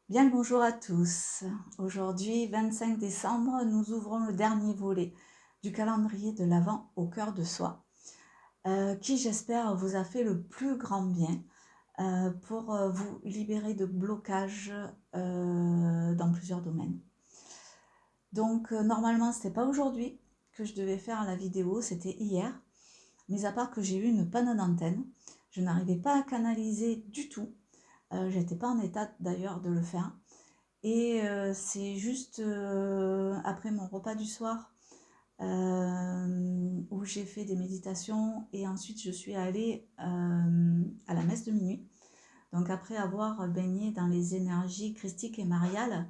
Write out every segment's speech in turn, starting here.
Bien le bonjour à tous. Aujourd'hui, 25 décembre, nous ouvrons le dernier volet du calendrier de l'Avent au cœur de soi, qui j'espère vous a fait le plus grand bien pour vous libérer de blocages dans plusieurs domaines. Donc normalement, ce n'était pas aujourd'hui que je devais faire la vidéo, c'était hier. Mais à part que j'ai eu une panne d'antenne, je n'arrivais pas à canaliser du tout. J'étais pas en état d'ailleurs de le faire. Et c'est juste après mon repas du soir où j'ai fait des méditations et ensuite je suis allée à la messe de minuit. Donc après avoir baigné dans les énergies christiques et mariales,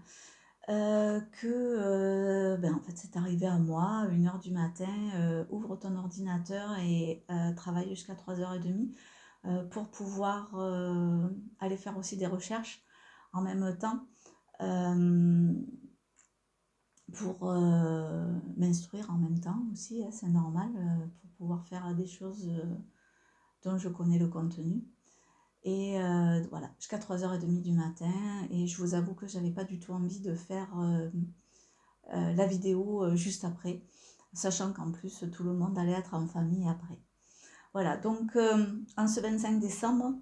en fait c'est arrivé à moi, 1h du matin, ouvre ton ordinateur et travaille jusqu'à 3h30 pour pouvoir aller faire aussi des recherches en même temps pour m'instruire en même temps aussi, hein, c'est normal, pour pouvoir faire des choses dont je connais le contenu. Et voilà, jusqu'à 3h30 du matin, et je vous avoue que j'avais pas du tout envie de faire la vidéo juste après, sachant qu'en plus tout le monde allait être en famille après. Voilà, donc en ce 25 décembre,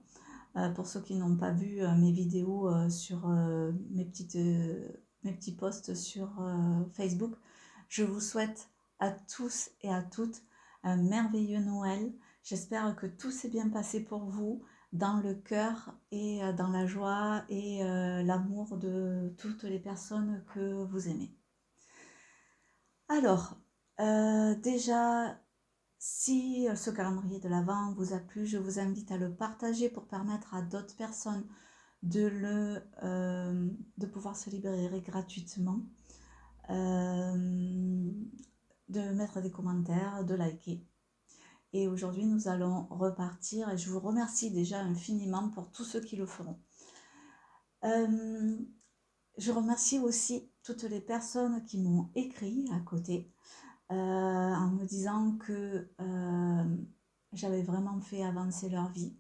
pour ceux qui n'ont pas vu mes vidéos sur mes petits posts sur Facebook, je vous souhaite à tous et à toutes un merveilleux Noël. J'espère que tout s'est bien passé pour vous dans le cœur et dans la joie et l'amour de toutes les personnes que vous aimez. Alors, déjà, si ce calendrier de l'Avent vous a plu, je vous invite à le partager pour permettre à d'autres personnes de pouvoir se libérer gratuitement, de mettre des commentaires, de liker. Et aujourd'hui, nous allons repartir et je vous remercie déjà infiniment pour tous ceux qui le feront. Je remercie aussi toutes les personnes qui m'ont écrit à côté en me disant que j'avais vraiment fait avancer leur vie,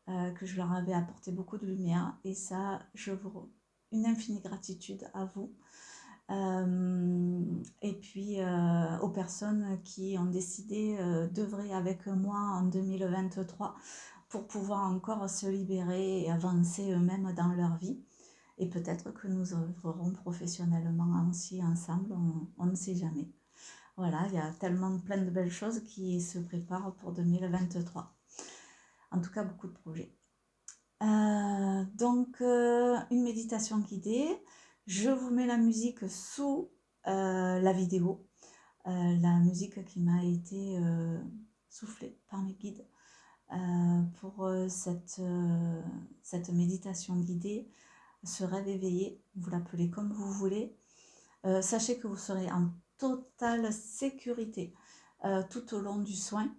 que je leur avais apporté beaucoup de lumière, et ça, une infinie gratitude à vous. Et puis aux personnes qui ont décidé d'œuvrer avec moi en 2023 pour pouvoir encore se libérer et avancer eux-mêmes dans leur vie. Et peut-être que nous œuvrerons professionnellement aussi ensemble, on ne sait jamais. Voilà, il y a tellement plein de belles choses qui se préparent pour 2023. En tout cas, beaucoup de projets. Donc, une méditation guidée. Je vous mets la musique sous la vidéo. La musique qui m'a été soufflée par mes guides pour cette méditation guidée. Se rêve éveillé, vous l'appelez comme vous voulez. Sachez que vous serez en totale sécurité tout au long du soin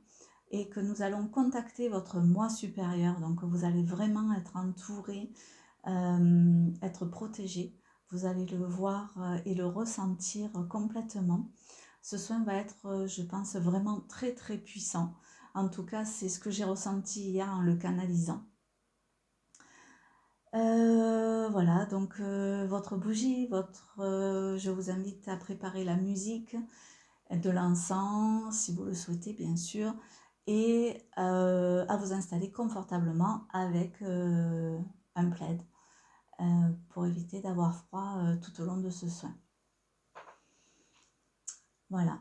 et que nous allons contacter votre moi supérieur. Donc vous allez vraiment être entouré, être protégé. Vous allez le voir et le ressentir complètement. Ce soin va être, je pense, vraiment très très puissant. En tout cas, c'est ce que j'ai ressenti hier en le canalisant. Voilà, donc votre bougie, je vous invite à préparer la musique, de l'encens, si vous le souhaitez bien sûr, et à vous installer confortablement avec un plaid pour éviter d'avoir froid tout au long de ce soin. Voilà.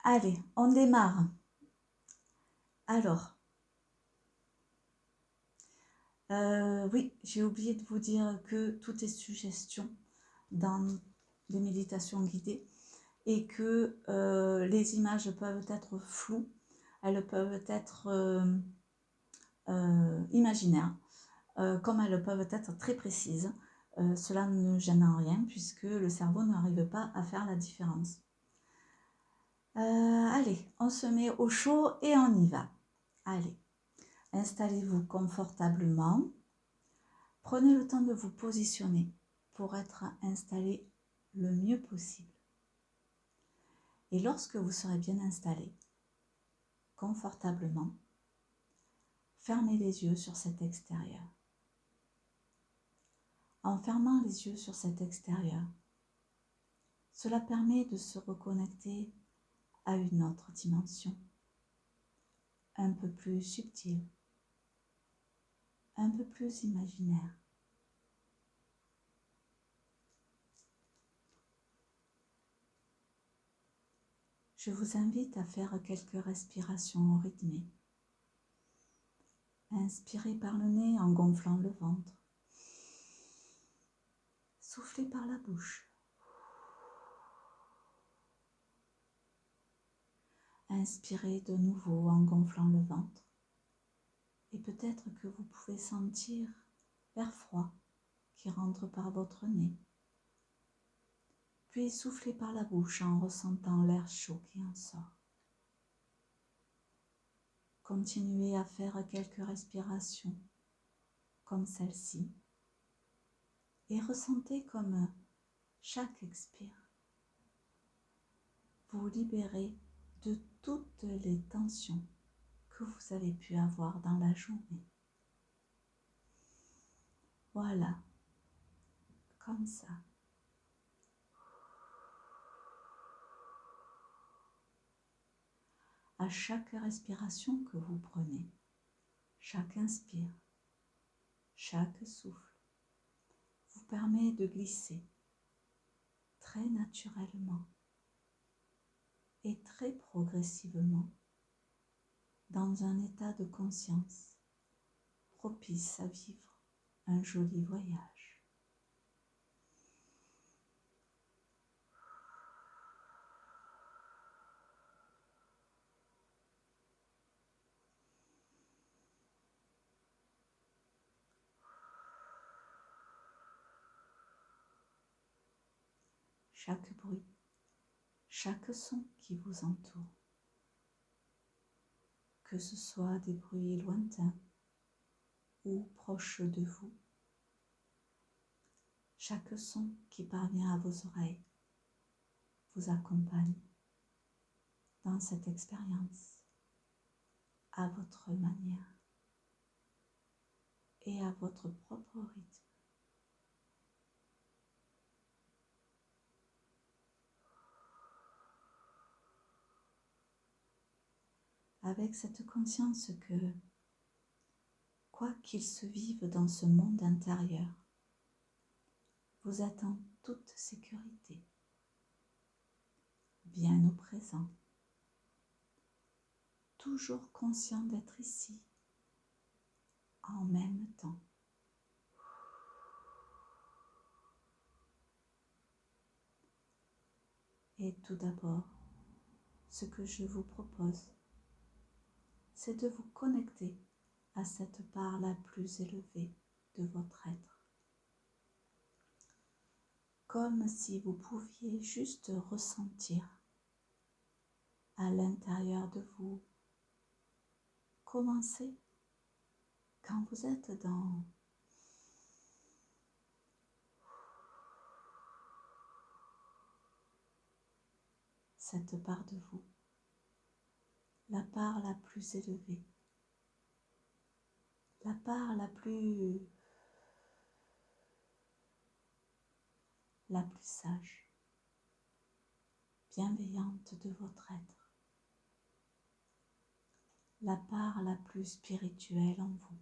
Allez, on démarre. Alors, oui, j'ai oublié de vous dire que tout est suggestion dans les méditations guidées et que les images peuvent être floues, elles peuvent être imaginaires, comme elles peuvent être très précises. Cela ne gêne en rien puisque le cerveau n'arrive pas à faire la différence. Allez, on se met au chaud et on y va. Allez, installez-vous confortablement. Prenez le temps de vous positionner pour être installé le mieux possible. Et lorsque vous serez bien installé, confortablement, fermez les yeux sur cet extérieur. en fermant les yeux sur cet extérieur. Cela permet de se reconnecter à une autre dimension, un peu plus subtile, un peu plus imaginaire. Je vous invite à faire quelques respirations rythmées. Inspirez par le nez en gonflant le ventre. Soufflez par la bouche. Inspirez de nouveau en gonflant le ventre. Et peut-être que vous pouvez sentir l'air froid qui rentre par votre nez. Puis soufflez par la bouche en ressentant l'air chaud qui en sort. Continuez à faire quelques respirations comme celle-ci et ressentez comme chaque expire vous libérez de toutes les tensions que vous avez pu avoir dans la journée. Voilà, comme ça. À chaque respiration que vous prenez, chaque inspire, chaque souffle vous permet de glisser très naturellement et très progressivement dans un état de conscience propice à vivre un joli voyage. Chaque bruit, chaque son qui vous entoure, que ce soit des bruits lointains ou proches de vous, chaque son qui parvient à vos oreilles vous accompagne dans cette expérience à votre manière et à votre propre rythme. Avec cette conscience que, quoi qu'il se vive dans ce monde intérieur, vous êtes en toute sécurité, bien au présent, toujours conscient d'être ici, en même temps. Et tout d'abord, ce que je vous propose, c'est de vous connecter à cette part la plus élevée de votre être. Comme si vous pouviez juste ressentir à l'intérieur de vous. Commencez quand vous êtes dans cette part de vous, la part la plus élevée, la part la plus sage, bienveillante de votre être, la part la plus spirituelle en vous.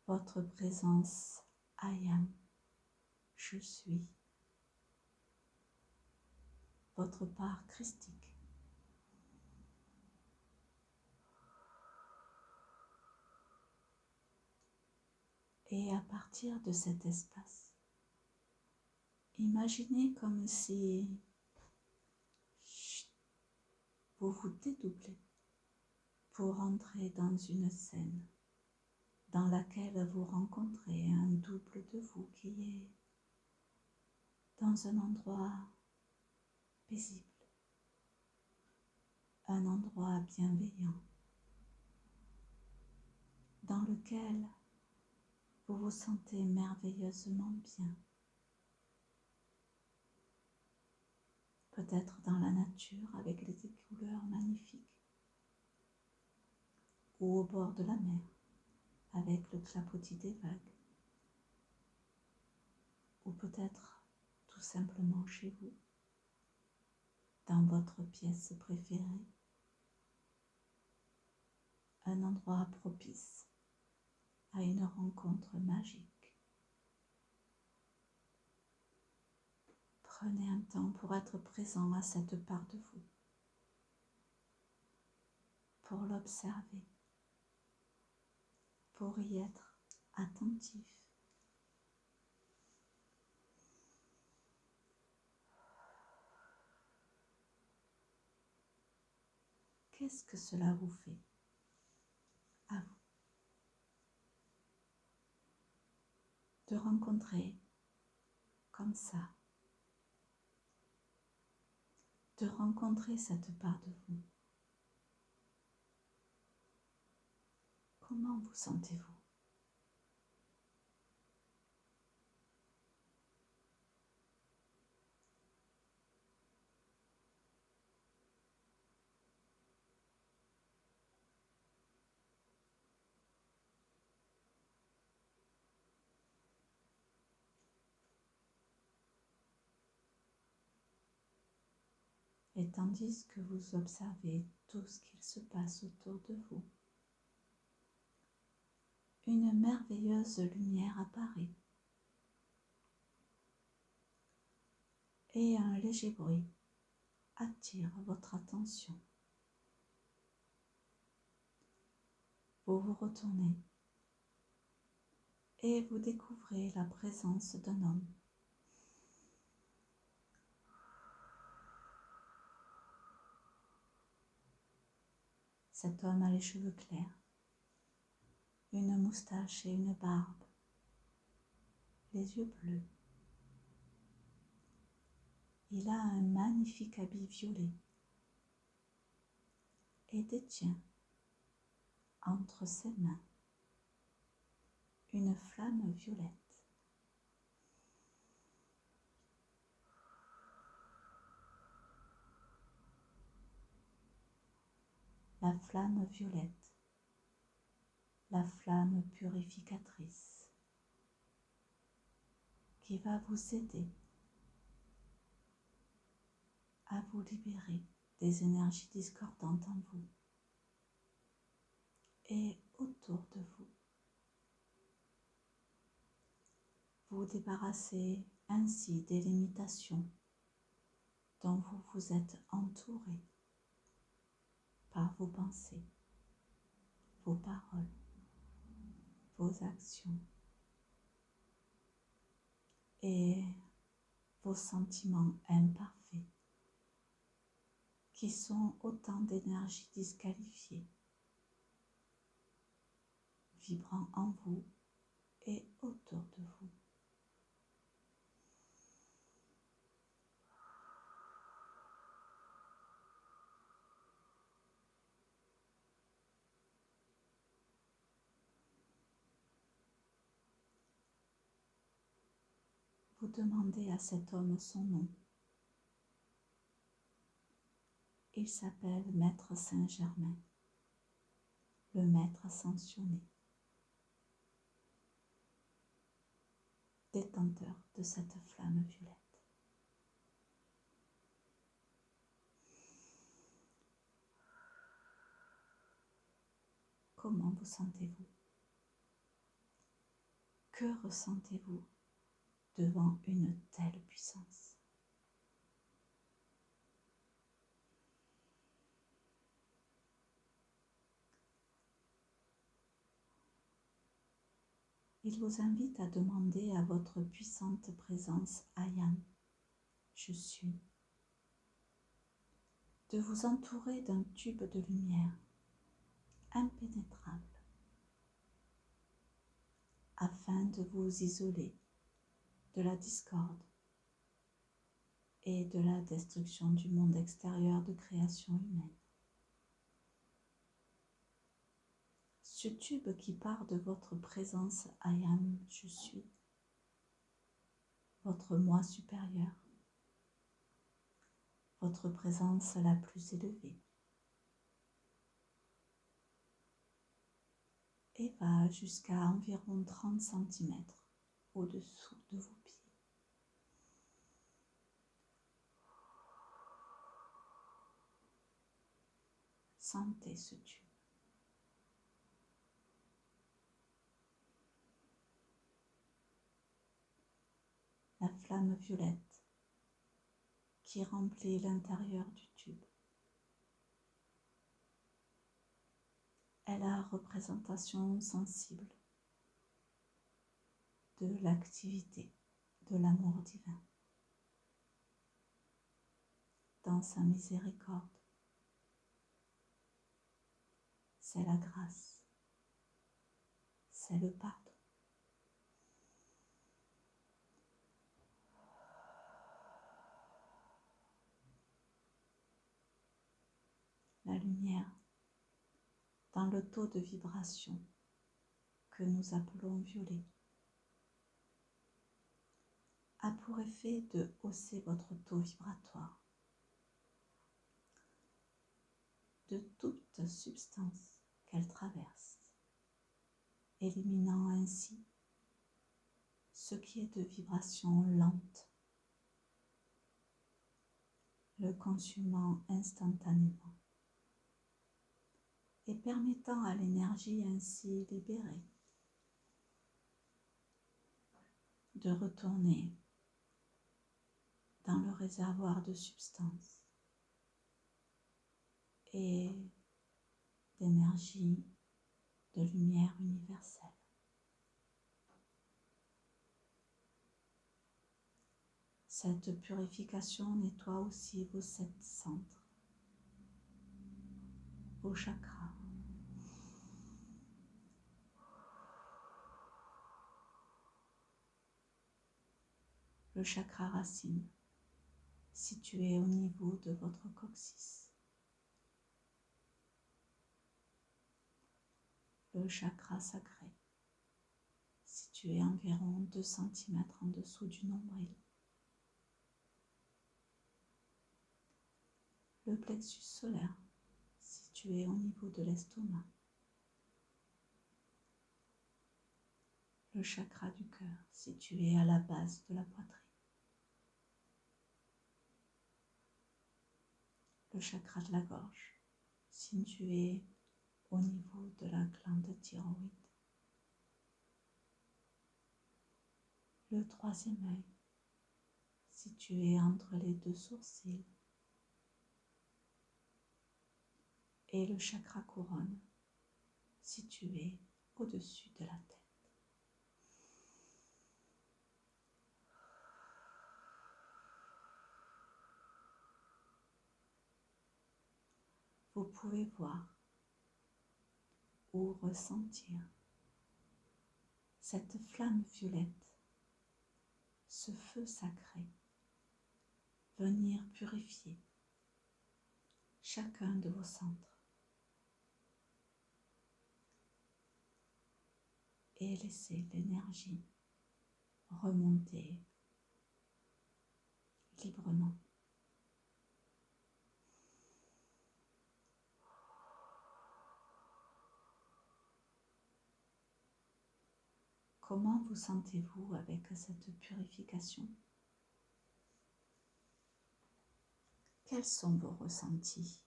Votre présence, I am, je suis, votre part christique. Et à partir de cet espace, imaginez comme si vous vous dédoublez pour entrer dans une scène dans laquelle vous rencontrez un double de vous qui est dans un endroit paisible, un endroit bienveillant, dans lequel vous vous sentez merveilleusement bien. peut-être dans la nature avec des couleurs magnifiques, ou au bord de la mer avec le clapotis des vagues, ou peut-être tout simplement chez vous, dans votre pièce préférée, un endroit propice à une rencontre magique. Prenez un temps pour être présent à cette part de vous, pour l'observer, pour y être attentif. Qu'est-ce que cela vous fait à vous de rencontrer comme ça, de rencontrer cette part de vous? Comment vous sentez-vous? Et tandis que vous observez tout ce qu'il se passe autour de vous, une merveilleuse lumière apparaît et un léger bruit attire votre attention. Vous vous retournez et vous découvrez la présence d'un homme. Cet homme a les cheveux clairs, une moustache et une barbe, les yeux bleus. Il a un magnifique habit violet et détient entre ses mains une flamme violette. La flamme violette, la flamme purificatrice qui va vous aider à vous libérer des énergies discordantes en vous et autour de vous. Vous débarrassez ainsi des limitations dont vous vous êtes entouré par vos pensées, vos paroles, vos actions et vos sentiments imparfaits qui sont autant d'énergie disqualifiée vibrant en vous et autour de vous. Vous demandez à cet homme son nom. Il s'appelle Maître Saint-Germain, le maître ascensionné, détenteur de cette flamme violette. Comment vous sentez-vous? Que ressentez-vous devant une telle puissance? Il vous invite à demander à votre puissante présence Ayam, je suis, de vous entourer d'un tube de lumière impénétrable afin de vous isoler de la discorde et de la destruction du monde extérieur de création humaine. Ce tube qui part de votre présence Ayam, je suis, votre moi supérieur, votre présence la plus élevée et va jusqu'à environ 30 cm au-dessous de vos pieds. Sentez ce tube. La flamme violette qui remplit l'intérieur du tube est la représentation sensible de l'activité de l'amour divin dans sa miséricorde. C'est la grâce, c'est le pardon. La lumière dans le taux de vibration que nous appelons violet a pour effet de hausser votre taux vibratoire de toute substance qu'elle traverse, éliminant ainsi ce qui est de vibration lente, le consumant instantanément et permettant à l'énergie ainsi libérée de retourner dans le réservoir de substance et d'énergie de lumière universelle. Cette purification nettoie aussi vos 7 centres, vos chakras. Le chakra racine, situé au niveau de votre coccyx. Le chakra sacré, situé environ 2 cm en dessous du nombril. Le plexus solaire, situé au niveau de l'estomac. Le chakra du cœur, situé à la base de la poitrine. Le chakra de la gorge, situé au niveau de la glande thyroïde. Le troisième œil, situé entre les 2 sourcils. Et le chakra couronne, situé au-dessus de la tête. Vous pouvez voir ou ressentir cette flamme violette, ce feu sacré, venir purifier chacun de vos centres et laisser l'énergie remonter librement. Comment vous sentez-vous avec cette purification? Quels sont vos ressentis?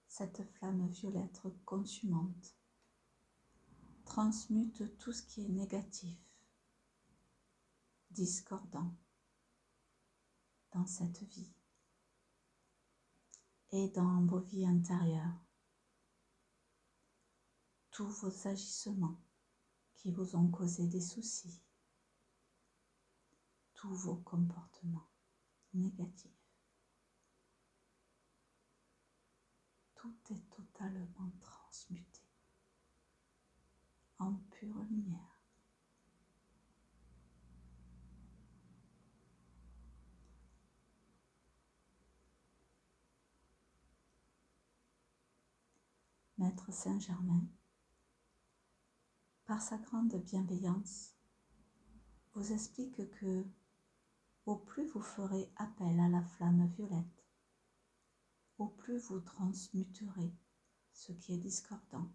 Cette flamme violette consumante transmute tout ce qui est négatif, discordant dans cette vie et dans vos vies intérieures. Tous vos agissements qui vous ont causé des soucis, tous vos comportements négatifs. Tout est totalement transmuté en pure lumière. Maître Saint-Germain, par sa grande bienveillance, vous explique que au plus vous ferez appel à la flamme violette, au plus vous transmuterez ce qui est discordant,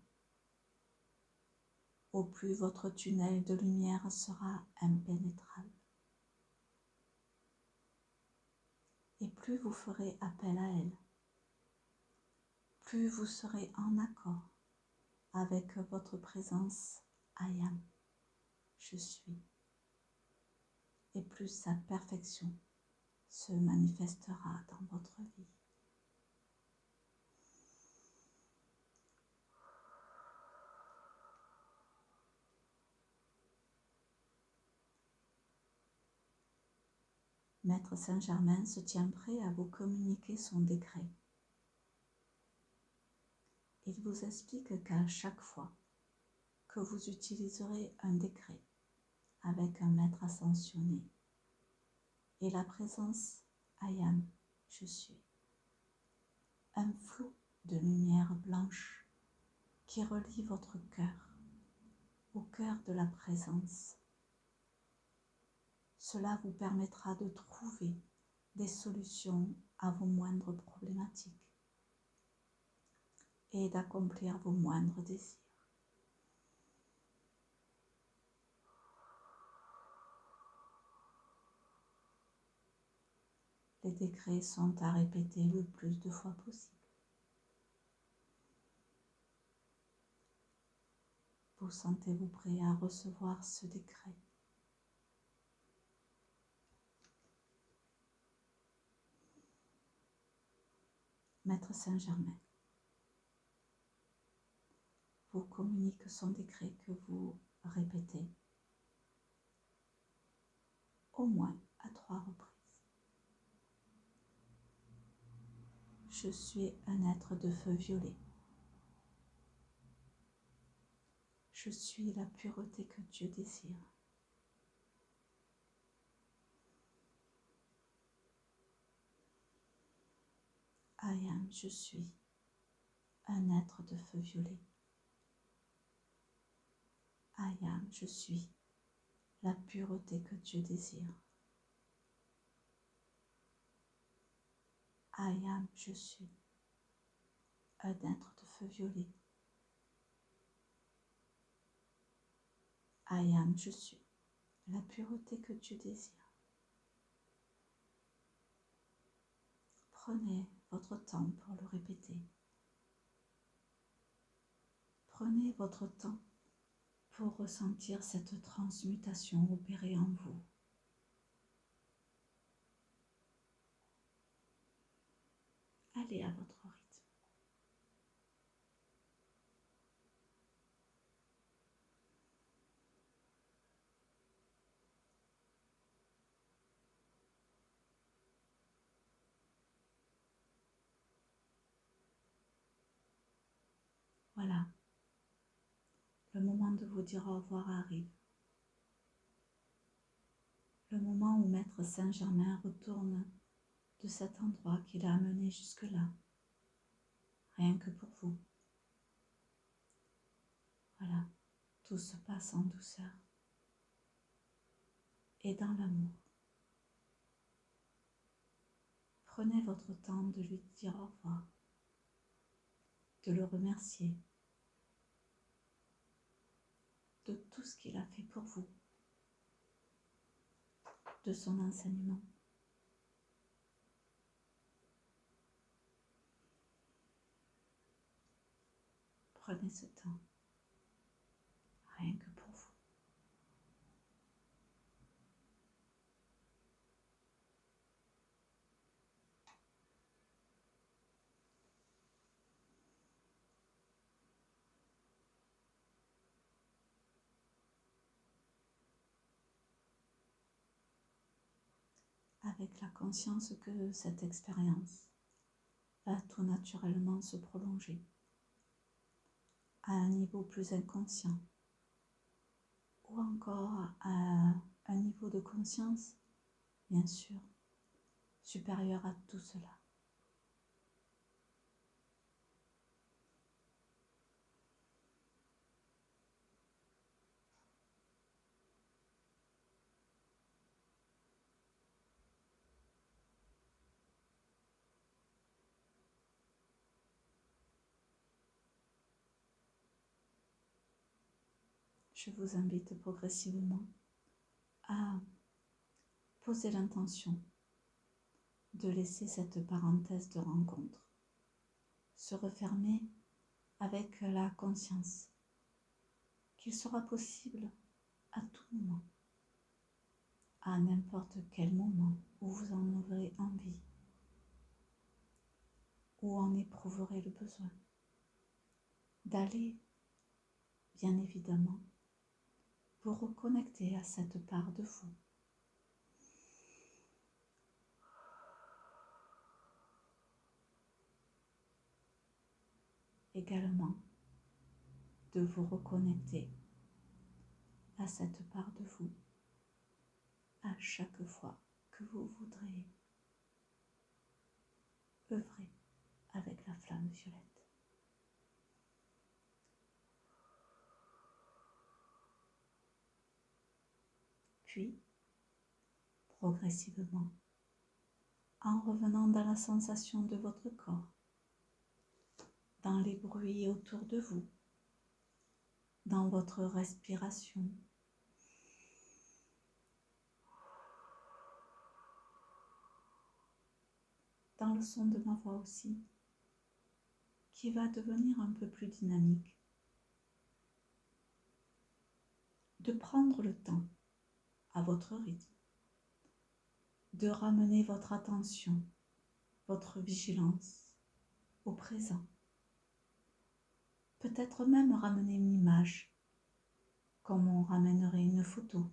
au plus votre tunnel de lumière sera impénétrable. Et plus vous ferez appel à elle, plus vous serez en accord avec votre présence I am, je suis, et plus sa perfection se manifestera dans votre vie. Maître Saint-Germain se tient prêt à vous communiquer son décret. Il vous explique qu'à chaque fois que vous utiliserez un décret avec un maître ascensionné et la présence I am, je suis, un flot de lumière blanche qui relie votre cœur au cœur de la présence. Cela vous permettra de trouver des solutions à vos moindres problématiques et d'accomplir vos moindres désirs. Les décrets sont à répéter le plus de fois possible. Vous sentez-vous prêt à recevoir ce décret? Maître Saint-Germain vous communique son décret que vous répétez au moins à 3 reprises. Je suis un être de feu violet. Je suis la pureté que Dieu désire. I am, je suis un être de feu violet. I am, je suis la pureté que Dieu désire. I am, je suis un être de feu violet. I am, je suis la pureté que Dieu désire. Prenez votre temps pour le répéter. Prenez votre temps pour ressentir cette transmutation opérer en vous. Allez à votre rythme. Voilà, le moment de vous dire au revoir arrive. Le moment où Maître Saint-Germain retourne de cet endroit qu'il a amené jusque-là, rien que pour vous. Voilà, tout se passe en douceur et dans l'amour. Prenez votre temps de lui dire au revoir, de le remercier de tout ce qu'il a fait pour vous, de son enseignement. Prenez ce temps, rien que pour vous. Avec la conscience que cette expérience va tout naturellement se prolonger à un niveau plus inconscient ou encore à un niveau de conscience, bien sûr, supérieur à tout cela. je vous invite progressivement à poser l'intention de laisser cette parenthèse de rencontre se refermer avec la conscience qu'il sera possible à tout moment, à n'importe quel moment où vous en aurez envie, où en éprouverez le besoin, d'aller, bien évidemment, vous reconnecter à cette part de vous. Également, de vous reconnecter à cette part de vous à chaque fois que vous voudrez œuvrer avec la flamme violette. Puis, progressivement, en revenant dans la sensation de votre corps, dans les bruits autour de vous, dans votre respiration, dans le son de ma voix aussi, qui va devenir un peu plus dynamique, de prendre le temps à votre rythme, de ramener votre attention, votre vigilance au présent. Peut-être même ramener une image, comme on ramènerait une photo,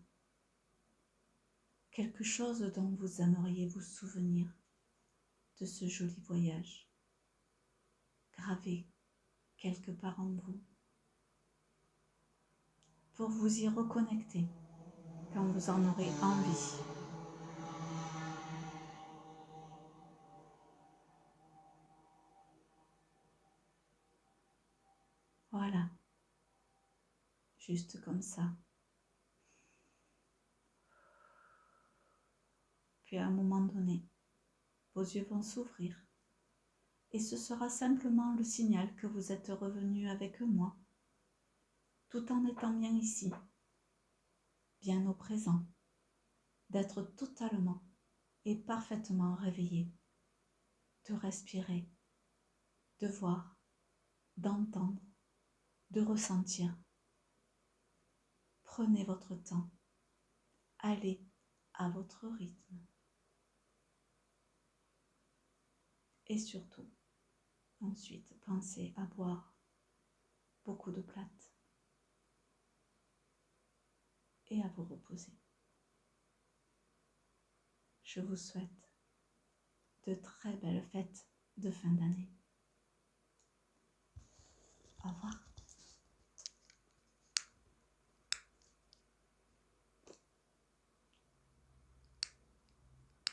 quelque chose dont vous aimeriez vous souvenir de ce joli voyage, gravé quelque part en vous, pour vous y reconnecter quand vous en aurez envie. Voilà, juste comme ça. Puis à un moment donné, vos yeux vont s'ouvrir et ce sera simplement le signal que vous êtes revenu avec moi, tout en étant bien ici, bien au présent, d'être totalement et parfaitement réveillé, de respirer, de voir, d'entendre, de ressentir. Prenez votre temps, allez à votre rythme. Et surtout, ensuite, pensez à boire beaucoup d'eau plate et à vous reposer. Je vous souhaite de très belles fêtes de fin d'année. Au revoir.